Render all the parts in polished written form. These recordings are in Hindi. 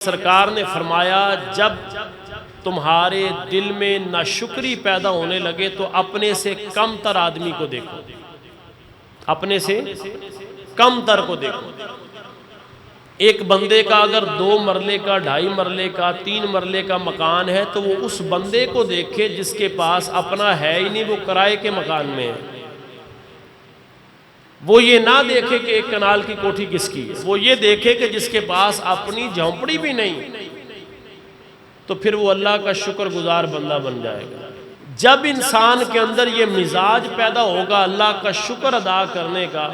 सरकार ने फरमाया जब तुम्हारे दिल में नाशुक्री पैदा होने लगे तो अपने से कम तर आदमी को देखो, अपने से कम तर को देखो। एक बंदे का अगर 2 मरले का, 2.5 मरले का, 3 मरले का मकान है तो वो उस बंदे को देखे जिसके पास अपना है ही नहीं, वो किराए के मकान में है। वो ये ना देखे कि 1 कनाल की कोठी किसकी है, वो ये देखे कि जिसके पास अपनी झोंपड़ी भी नहीं, तो फिर वो अल्लाह का शुक्रगुजार बंदा बन जाएगा। जब इंसान के अंदर ये मिजाज पैदा होगा अल्लाह का शुक्र अदा करने का,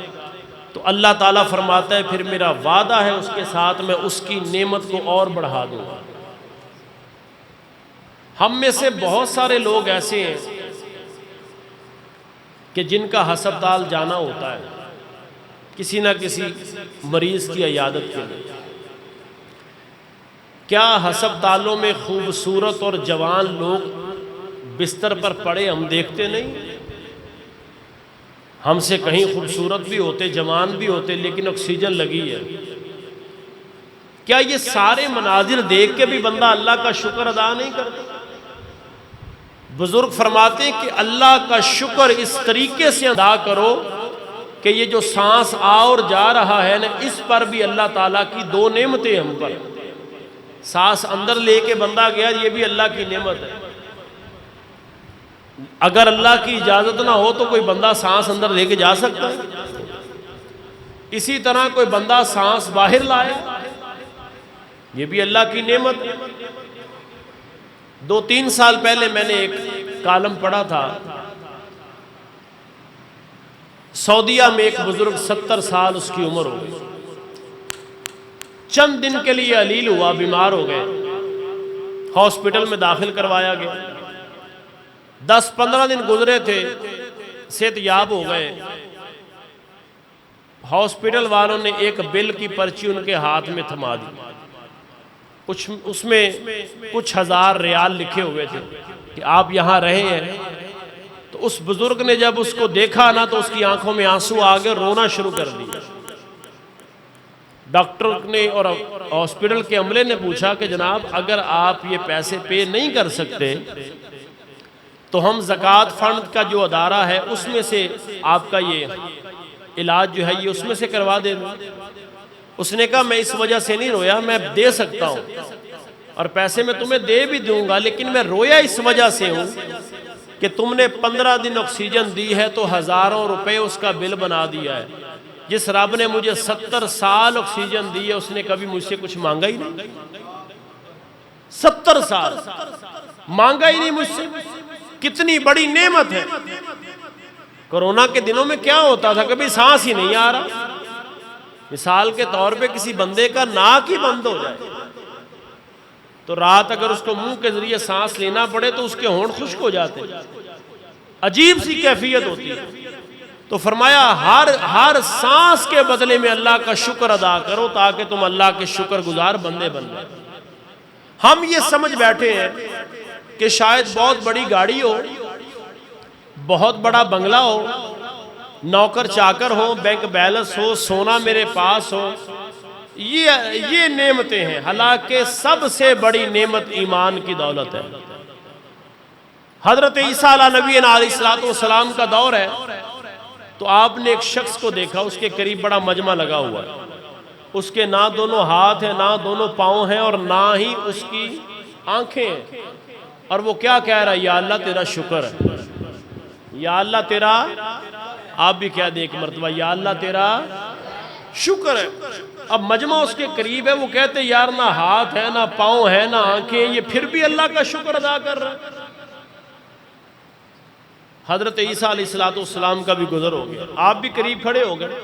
तो अल्लाह ताला फरमाता है फिर मेरा वादा है उसके साथ मैं उसकी नेमत को और बढ़ा दूंगा। हम में से बहुत सारे लोग ऐसे हैं कि जिनका हस्पताल जाना होता है किसी ना किसी मरीज की इयादत के लिए। क्या हस्पतालों में खूबसूरत और जवान लोग बिस्तर पर पड़े हम देखते नहीं? हमसे कहीं खूबसूरत भी होते, जवान भी होते, लेकिन ऑक्सीजन लगी है। क्या ये सारे मनाजिर देख के भी बंदा अल्लाह का शुक्र अदा नहीं करता? बुजुर्ग फरमाते हैं कि अल्लाह का शुक्र इस तरीके से अदा करो कि ये जो सांस आ और जा रहा है ना, इस पर भी अल्लाह ताला की 2 नेमतें हम पर। सांस अंदर लेके बंदा गया, ये भी अल्लाह की नेमत है। अगर अल्लाह की इजाजत ना हो तो कोई बंदा सांस अंदर लेके जा सकता है? इसी तरह कोई बंदा सांस बाहर लाए, ये भी अल्लाह की नेमत है। 2-3 साल पहले मैंने एक कॉलम पढ़ा था, सऊदीया में एक बुजुर्ग 70 साल उसकी उम्र हो गई, चंद दिन के लिए अलील हुआ, बीमार हो गए, हॉस्पिटल में दाखिल करवाया गया। 10-15 दिन गुजरे थे, सेहतयाब हो गए। हॉस्पिटल वालों ने एक बिल की पर्ची उनके हाथ में थमा दी, उसमें कुछ 1000 रियाल लिखे हुए थे कि आप यहाँ रहे हैं। तो उस बुजुर्ग ने जब उसको देखा ना तो उसकी आंखों में आंसू आ गए, रोना शुरू कर दिया। डॉक्टर ने और हॉस्पिटल के अमले ने पूछा कि जनाब अगर आप ये पैसे पे नहीं कर सकते तो हम ज़कात फंड का जो अदारा है उसमें से आपका ये इलाज जो है ये उसमें से करवा देंगे। उसने कहा मैं इस वजह से नहीं रोया, मैं दे सकता हूँ और पैसे मैं तुम्हें दे भी दूंगा, लेकिन मैं रोया इस वजह से हूँ कि तुमने 15 दिन ऑक्सीजन दी है तो हज़ारों रुपए उसका बिल बना दिया है। जिस रब ने मुझे 70 साल ऑक्सीजन दी है उसने कभी मुझसे कुछ मांगा ही नहीं। 70 साल मांगा ही नहीं मुझसे, कितनी बड़ी नेमत है। कोरोना के दिनों में क्या होता था, कभी सांस ही नहीं आ रहा। मिसाल के तौर पे किसी बंदे का नाक ही बंद हो जाए तो रात अगर उसको मुंह के जरिए सांस लेना पड़े तो उसके होंठ खुश्क हो जाते, अजीब सी कैफियत होती है। तो फरमाया हर सांस के बदले में अल्लाह का शुक्र अदा करो ताकि तुम अल्लाह के शुक्रगुजार बंदे बन जाए। हम ये समझ बैठे हैं कि शायद बहुत बड़ी गाड़ी हो, बहुत बड़ा बंगला हो, नौकर चाकर हो, बैंक बैलेंस हो, सोना मेरे पास हो, ये नेमतें हैं। हालांकि सबसे बड़ी नेमत ईमान की दौलत है। हजरत ईसा नबी अलैहिस्सलाम का दौर है तो आपने एक शख्स को देखा, उसके करीब बड़ा मजमा लगा हुआ है, उसके ना दोनों हाथ हैं, ना दोनों पाँव हैं और ना ही उसकी आंखें हैं। और वो क्या कह रहा है, या अल्लाह तेरा शुक्र है, या अल्लाह तेरा, आप भी क्या दें एक मरतबा, या अल्लाह तेरा शुक्र है। अब मजमा उसके करीब है, वो कहते यार ना हाथ है, ना पाँव है, ना आंखें, ये फिर भी अल्लाह का शुक्र अदा कर रहा है। हजरत ईसा अलैहिस्सलाम का भी गुजर हो गया, आप भी करीब खड़े हो गए।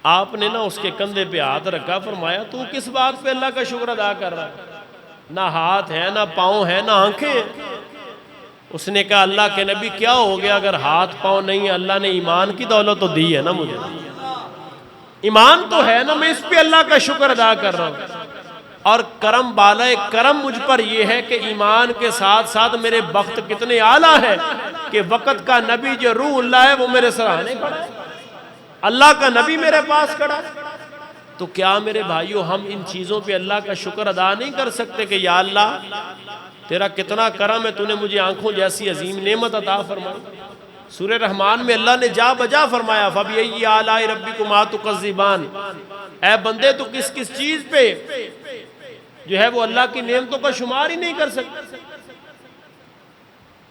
आपने ना उसके कंधे पे हाथ रखा, फरमाया तू किस बात पे अल्लाह का शुक्र अदा कर रहा है? ना हाथ है, ना पाँव है, ना आंखें हैं। उसने कहा अल्लाह के नबी क्या हो गया अगर हाथ पाँव नहीं है? अल्लाह ने ईमान की दौलत तो दी है ना मुझे, ईमान तो है ना, मैं इस पे अल्लाह का शुक्र अदा कर रहा हूँ। और करम बाला करम मुझ पर यह है कि ईमान के साथ साथ मेरे वक्त कितने आला है कि वक्त का नबी जो रूहुल्लाह है वो मेरे सराहने खड़ा है, अल्लाह का नबी मेरे पास खड़ा है। तो क्या मेरे भाइयों हम इन चीज़ों पे अल्लाह का शुक्र अदा नहीं कर सकते कि या अल्लाह तेरा कितना करम है, तूने मुझे आंखों जैसी अजीम नेमत अता फरमाई। सूरह रहमान में अल्लाह ने जा बजा फरमाया, फबिअय्यि आलाइ रब्बिकुमा तुकज़्ज़िबान, ऐ बंदे तो किस किस चीज़ पे जो है वो अल्लाह की नेमतों का शुमार ही नहीं कर सकता।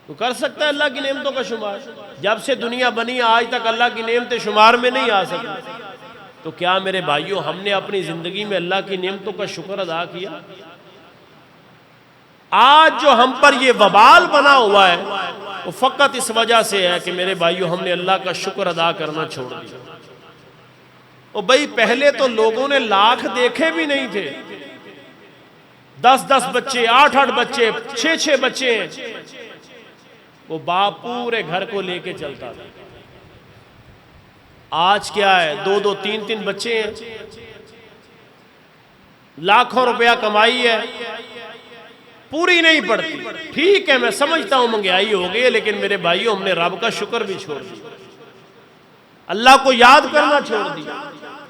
तो कर सकता है अल्लाह की नेमतों का शुमार? जब से दुनिया बनी आज तक अल्लाह की नेमतें शुमार में नहीं आ सकती। तो क्या मेरे भाइयों हमने अपनी ज़िंदगी में अल्लाह की नेमतों का शुक्र अदा किया? आज जो हम पर ये वबाल बना हुआ है वो फ़कत इस वजह से है कि मेरे भाइयों हमने अल्लाह का शुक्र अदा करना छोड़ दिया। और भाई पहले तो लोगों ने लाख देखे भी नहीं थे, 10-10 बच्चे, 8-8 बच्चे, 6-6 बच्चे हैं, वो बाप पूरे घर को लेके चलता था। आज क्या है, 2-2, 3-3 बच्चे हैं, लाखों रुपया कमाई है, पूरी नहीं पड़ती। ठीक है मैं समझता हूं महंगाई हो गई है, लेकिन मेरे भाइयों हमने रब का शुक्र भी छोड़ दिया, अल्लाह को याद करना छोड़ दिया,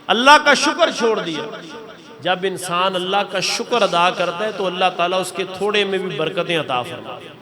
अल्लाह का शुक्र छोड़ दिया। जब इंसान अल्लाह का शुक्र अदा करता है तो अल्लाह ताला उसके थोड़े में भी बरकतें अता फरमाता है।